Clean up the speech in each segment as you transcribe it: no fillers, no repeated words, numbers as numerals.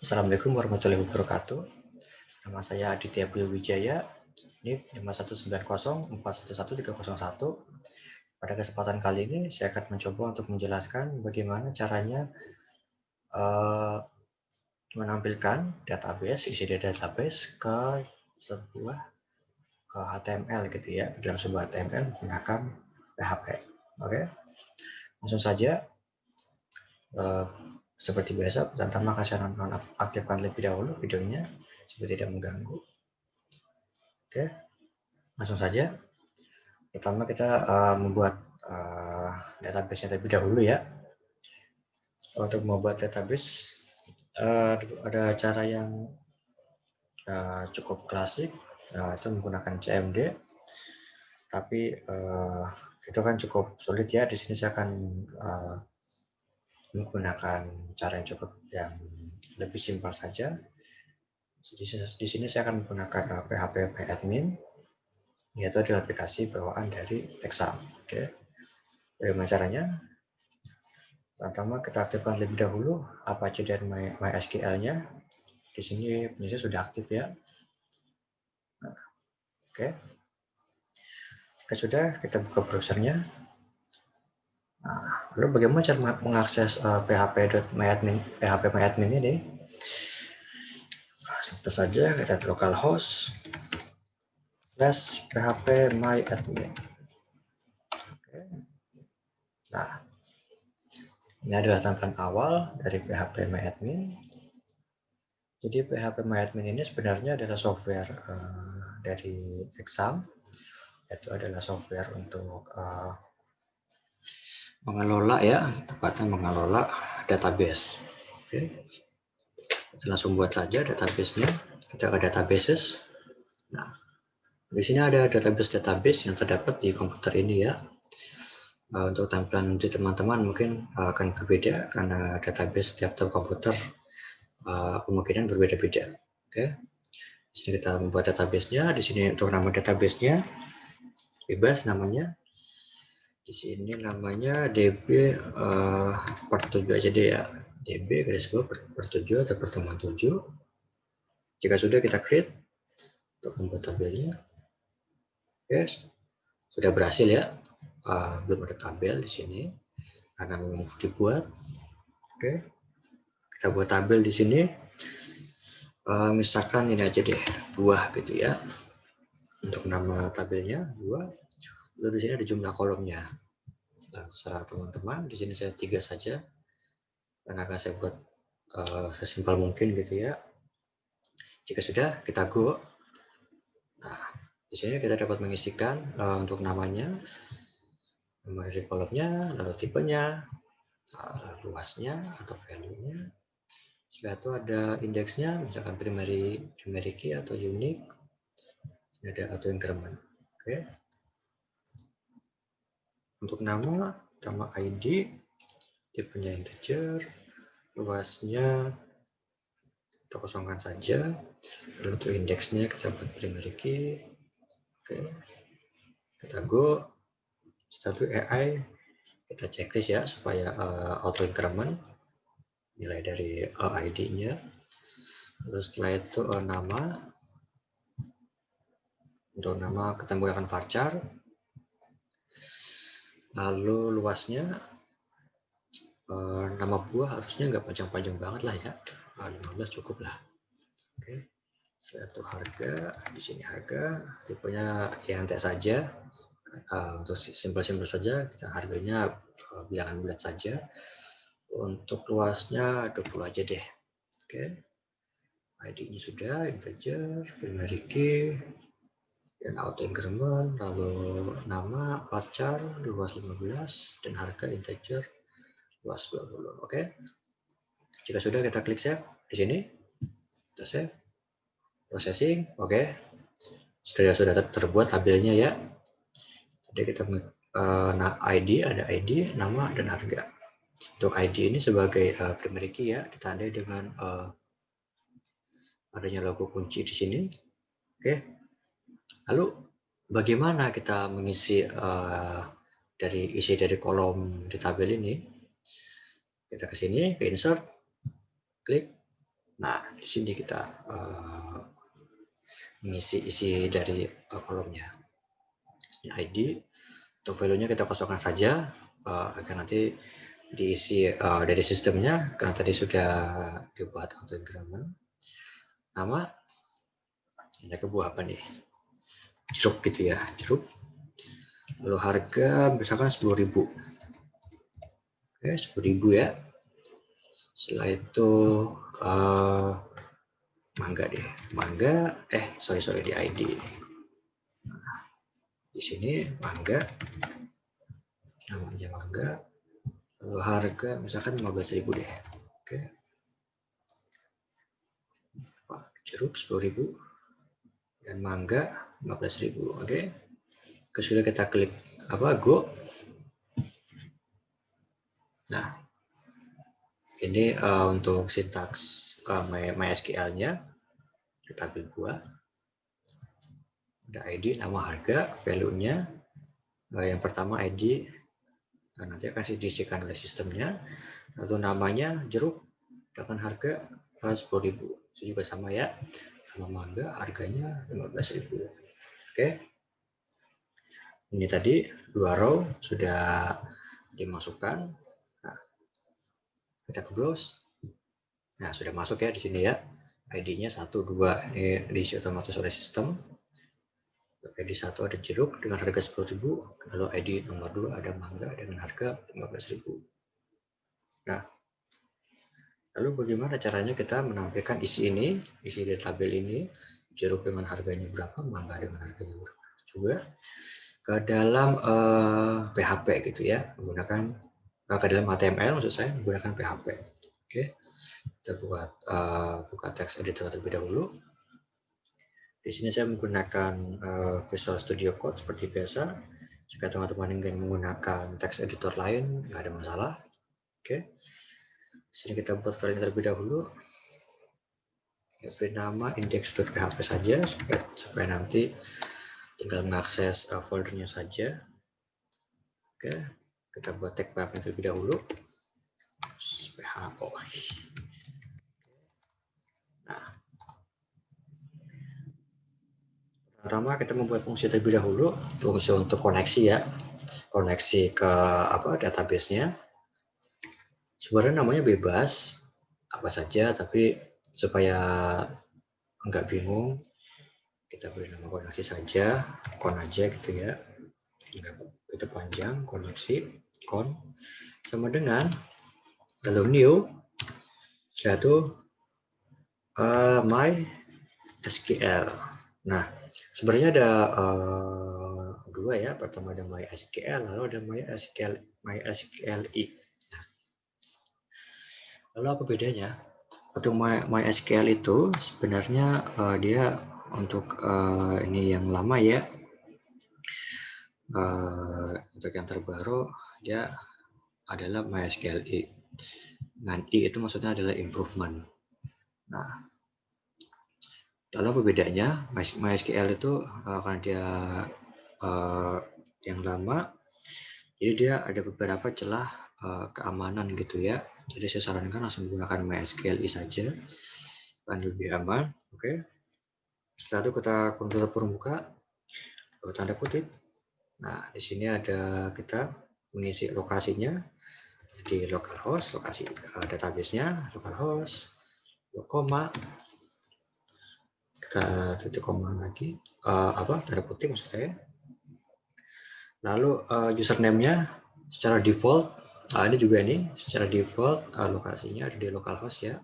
Assalamualaikum warahmatullahi wabarakatuh. Nama saya Aditya Budi Wijaya. Ini 5190411301. Pada kesempatan kali ini saya akan mencoba untuk menjelaskan bagaimana caranya menampilkan database, isi database ke sebuah HTML gitu ya, dalam sebuah HTML menggunakan PHP. Oke, langsung saja. Seperti biasa, pertama saya aktifkan terlebih dahulu videonya supaya tidak mengganggu. Oke, langsung saja. Pertama kita membuat database-nya terlebih dahulu ya. Untuk membuat database ada cara yang cukup klasik, itu menggunakan CMD. Tapi itu kan cukup sulit ya. Di sini saya akan menggunakan cara yang yang lebih simpel saja. Di sini saya akan menggunakan PHP MyAdmin, yaitu adalah aplikasi bawaan dari Exam. Oke, bagaimana caranya? Pertama kita aktifkan terlebih dahulu Apache dan MySQL-nya. Di sini punya sudah aktif ya. Nah, oke. Jika sudah, kita buka browsernya. Nah, lalu bagaimana cara mengakses PHP MyAdmin ini? Nah, seperti saja kita localhost /phpMyAdmin. Oke. Nah, ini adalah tampilan awal dari PHP-MyAdmin. Jadi PHP-MyAdmin ini sebenarnya adalah software dari Exam, yaitu adalah software untuk mengelola ya, tepatnya mengelola database. Oke. Kita langsung buat saja database-nya. Kita ke databases. Nah, di sini ada database yang terdapat di komputer ini ya. Untuk tampilan di teman-teman mungkin akan berbeda karena database setiap komputer kemungkinan berbeda-beda. Oke. Di sini kita membuat database-nya. Di sini untuk nama database-nya bebas namanya. Di sini namanya DB per 7 aja deh ya. DB garis bawah per 7 atau pertemuan 7. Jika sudah kita create untuk membuat tabelnya. Oke, sudah berhasil ya. Belum ada tabel di sini karena memang dibuat. Oke, kita buat tabel di sini. Misalkan ini aja deh, buah gitu ya. Untuk nama tabelnya buah. Lalu di sini ada jumlah kolomnya. Nah, terserah teman-teman. Di sini saya 3 saja. Karena akan saya buat sesimpel mungkin gitu ya. Jika sudah, kita go. Nah, di sini kita dapat mengisikan untuk namanya, nama dari kolomnya, lalu tipenya, luasnya atau value-nya. Setelah itu ada indeksnya, misalkan primary key atau unique. Ini ada auto increment. Oke. Untuk nama ID, tipenya integer, luasnya kita kosongkan saja. Lalu untuk indeksnya kita buat primary key. Oke. Kita go. Setelah itu AI kita checklist ya supaya auto increment nilai dari ID-nya. Lalu setelah itu nama. Untuk nama kita menggunakan varchar. Lalu luasnya nama buah harusnya nggak panjang-panjang banget lah ya. 15 cukup lah. Oke. Setelah itu harga, di sini harga, tipenya INT saja. Untuk simpel-simpel saja, kita harganya bilangan bulat saja. Untuk luasnya 20 aja deh. Oke. ID-nya sudah, integer, primary key, dan auto increment, lalu nama, varchar, luas 15, dan harga integer, luas 20. Oke. Jika sudah, kita klik save di sini. Kita save. Processing, oke. Sudah terbuat tabelnya ya. Jadi kita ID, ada ID, nama, dan harga. Untuk ID ini sebagai primary key ya, ditandai dengan adanya logo kunci di sini. Oke. Lalu bagaimana kita mengisi isi dari kolom di tabel ini? Kita ke sini, ke insert, klik, Nah, di sini kita mengisi isi dari kolomnya. Ini ID, untuk value-nya kita kosongkan saja agar nanti diisi dari sistemnya, karena tadi sudah dibuat auto increment. Nama, ini ke buah apa nih? Jeruk gitu ya, jeruk. Lalu harga misalkan 10.000. Oke, 10.000 ya. Setelah itu mangga deh, mangga. Sorry di ID. Nah, di sini mangga, namanya mangga. Lalu harga misalkan 15.000 deh. Oke. Jeruk 10.000 dan mangga 15.000. Oke. Sudah kita klik go. Nah, ini untuk sintaks MySQL-nya kita ambil buah. Ada ID, nama, harga, value-nya. Yang pertama ID, nanti akan diisikan oleh sistemnya. Lalu namanya jeruk dengan harga 10.000. Itu juga sama ya. Nama mangga harganya 15.000. Oke. Ini tadi 2 row sudah dimasukkan. Nah, kita ke browse. Nah, sudah masuk ya di sini ya. ID-nya 1, 2. Ini diisi otomatis oleh sistem. ID 1 ada jeruk dengan harga 10.000. Lalu ID nomor 2 ada mangga dengan harga 15.000. Nah, lalu bagaimana caranya kita menampilkan isi ini, isi dari tabel ini, jeruk dengan harganya berapa, mangga dengan harganya berapa. Juga ke dalam PHP gitu ya, menggunakan ke dalam HTML maksud saya, menggunakan PHP. Oke, kita buka text editor terlebih dahulu. Di sini saya menggunakan Visual Studio Code seperti biasa. Jika teman-teman ingin menggunakan text editor lain, nggak ada masalah. Oke, di sini kita buat file terlebih dahulu. Beri nama index.php saja supaya nanti tinggal mengakses foldernya saja. Oke, kita buat tag PHP terlebih dahulu. PHP. Nah, pertama kita membuat fungsi terlebih dahulu, fungsi untuk koneksi ya, koneksi ke database-nya. Sebenarnya namanya bebas, apa saja, tapi supaya nggak bingung, kita beri nama koneksi saja, kon aja gitu ya, nggak begitu panjang, koneksi, kon, sama dengan, lalu new, setelah itu MySQL. Nah, sebenarnya ada dua ya, pertama ada MySQL, lalu ada MySQLi. Nah, lalu apa bedanya? Untuk MySQL itu sebenarnya dia untuk ini yang lama ya. Untuk yang terbaru dia adalah MySQLi. Dengan I itu maksudnya adalah improvement. Nah, lalu apa bedanya? MySQL itu karena dia yang lama, jadi dia ada beberapa celah keamanan gitu ya. Jadi saya sarankan langsung menggunakan MySQLi saja, akan lebih aman. Oke. Setelah itu kita kontrol permuka, tanda kutip. Nah, di sini ada kita mengisi lokasinya di localhost, lokasi database-nya localhost, koma, kita titik koma lagi, tanda kutip maksud saya. Lalu username-nya secara default, ini juga ini secara default lokasinya ada di localhost ya.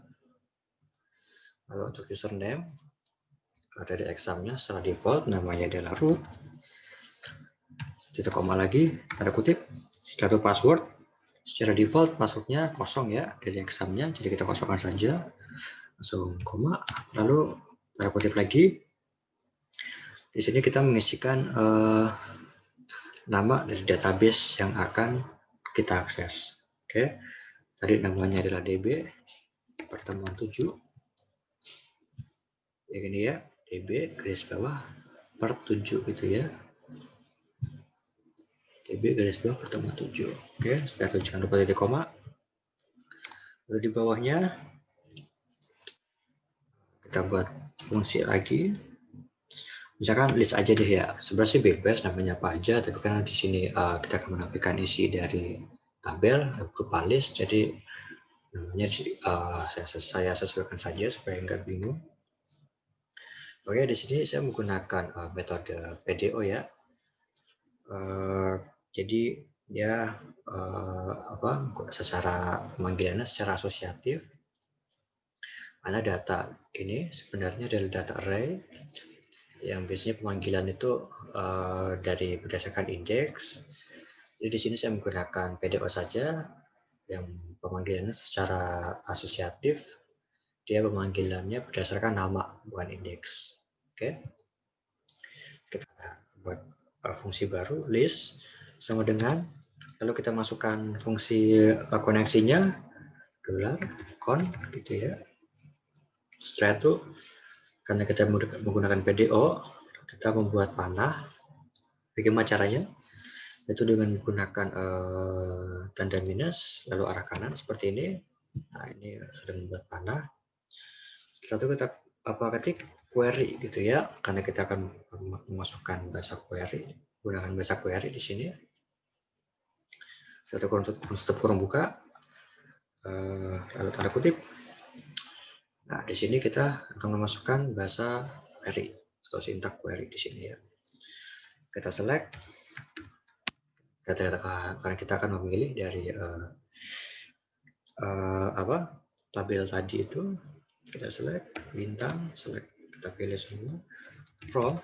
Lalu untuk username dari examnya secara default namanya adalah root, titik koma lagi, tanda kutip. Setelah itu password, secara default passwordnya kosong ya dari examnya, jadi kita kosongkan saja, langsung koma, lalu tanda kutip lagi. Di sini kita mengisikan nama dari database yang akan kita akses. Oke, tadi namanya adalah DB pertemuan 7. Yang ini ya, DB garis bawah per 7 gitu ya. DB garis bawah pertemuan 7. Oke, setelah itu jangan lupa titik koma. Lalu di bawahnya kita buat fungsi lagi. Misalkan list aja deh ya. Sebenarnya sih bebas namanya apa aja, tapi karena di sini kita akan menampilkan isi dari tabel berupa list, jadi namanya saya sesuaikan saja supaya nggak bingung. Oke, di sini saya menggunakan metode PDO ya. Jadi dia secara pemanggilannya secara asosiatif. Karena data ini sebenarnya adalah data array yang biasanya pemanggilan itu dari berdasarkan indeks. Jadi di sini saya menggunakan PDO saja yang pemanggilannya secara asosiatif. Dia pemanggilannya berdasarkan nama bukan indeks. Oke. Kita buat fungsi baru list sama dengan lalu kita masukkan fungsi koneksinya $con gitu ya. Setelah itu karena kita menggunakan PDO, kita membuat panah. Bagaimana caranya? Itu dengan menggunakan tanda minus lalu arah kanan seperti ini. Nah, ini sudah membuat panah. Setelah itu kita ketik query gitu ya, karena kita akan memasukkan bahasa query, gunakan bahasa query di sini. Satu tutup kurung buka, lalu tanda kutip. Nah, di sini kita akan memasukkan bahasa query atau sintak query di sini ya. Kita select, karena kita akan memilih dari tabel tadi itu. Kita select bintang, select, kita pilih semua. From,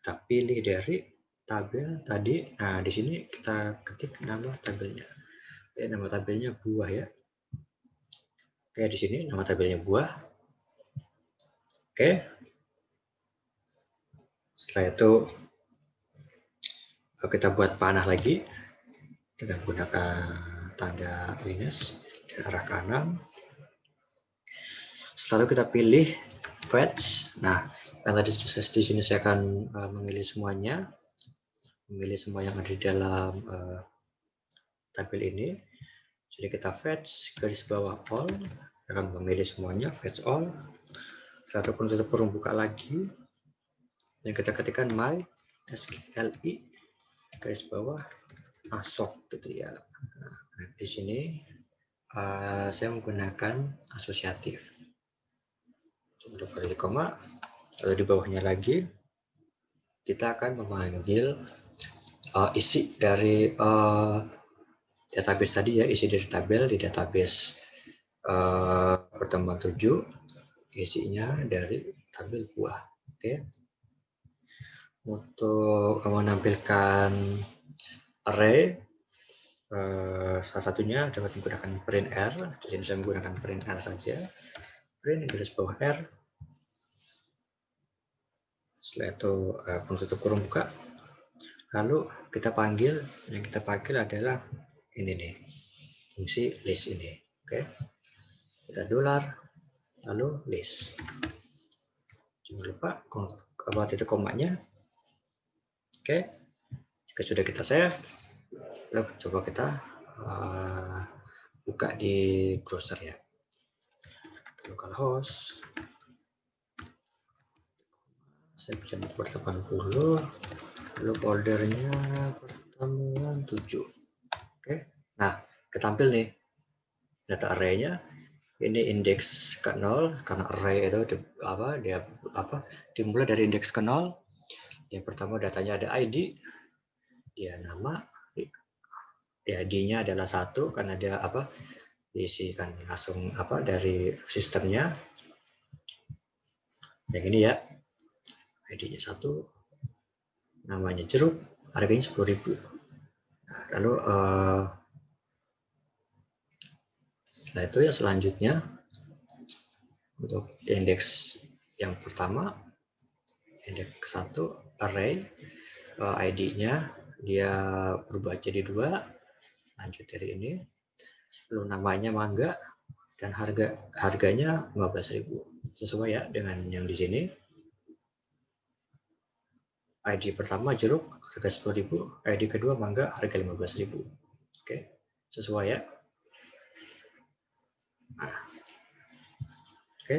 kita pilih dari tabel tadi. Nah, di sini kita ketik nama tabelnya. Nama tabelnya buah ya. Oke, di sini nama tabelnya buah. Oke. Setelah itu kita buat panah lagi dengan menggunakan tanda minus dan arah kanan. Setelah itu kita pilih fetch. Nah, karena di sini saya akan memilih semuanya, memilih semua yang ada di dalam tabel ini. Jadi kita fetch garis bawah all, akan memilih semuanya, fetch all. Setelah itu tutup kurung buka lagi, dan kita ketikkan my SQLi garis bawah asok gitu ya. Nah, di sini saya menggunakan asosiatif. Untuk kali koma, lalu di bawahnya lagi kita akan memanggil isi dari database tadi ya, isi dari tabel di database pertemuan 7, isinya dari tabel buah. Oke. Untuk menampilkan array, salah satunya dapat menggunakan print r. Di sini saya menggunakan print r saja. Print garis bawah r. Setelah itu tutup kurung buka. Lalu kita panggil, yang kita panggil adalah ini nih, fungsi list ini. Oke. Kita $, lalu list. Jangan lupa kalau titik komanya. Oke. Jika sudah kita save, lalu coba kita buka di browser ya. Localhost. Saya bisa buat 80, lalu foldernya pertemuan 7. Oke. Nah, ketampil nih data array-nya. Ini indeks ke 0 karena array itu dimulai dari indeks ke 0. Yang pertama datanya ada ID, dia nama, ID-nya adalah 1 karena dia diisikan langsung dari sistemnya. Yang ini ya, ID-nya 1, namanya jeruk, harganya 10.000. Nah, lalu setelah itu yang selanjutnya untuk indeks yang pertama, indeks 1 array, ID-nya dia berubah jadi 2, lanjut dari ini, lalu namanya mangga dan harganya 15.000, sesuai ya dengan yang di sini. ID pertama jeruk harga 10.000, ID kedua mangga harga 15.000. Oke, sesuai ya. Nah, oke.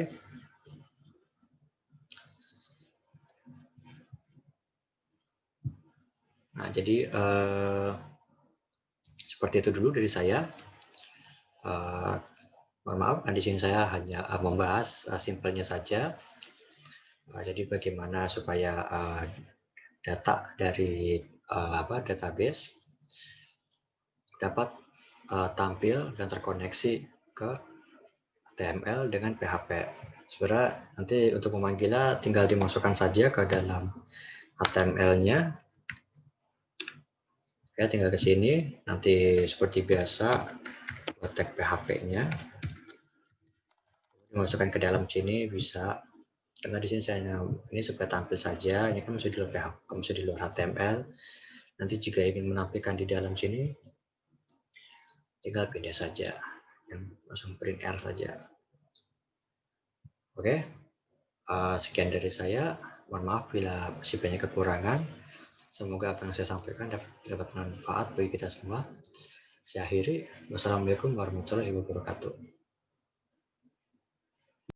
Nah, jadi seperti itu dulu dari saya. Mohon maaf, di sini saya hanya membahas simpelnya saja. Jadi bagaimana supaya data dari database dapat tampil dan terkoneksi ke HTML dengan PHP. Sebenarnya nanti untuk memanggilnya tinggal dimasukkan saja ke dalam HTML-nya. Ya, tinggal ke sini. Nanti seperti biasa buat tag PHP-nya. Dimasukkan ke dalam sini bisa. Karena di sini saya ini supaya tampil saja. Ini kan masih di luar PHP, masih di luar HTML. Nanti jika ingin menampilkan di dalam sini, tinggal pindah saja. Yang langsung print R saja. Oke. Sekian dari saya. Mohon maaf bila masih banyak kekurangan. Semoga apa yang saya sampaikan dapat manfaat bagi kita semua. Saya akhiri. Wassalamualaikum warahmatullahi wabarakatuh.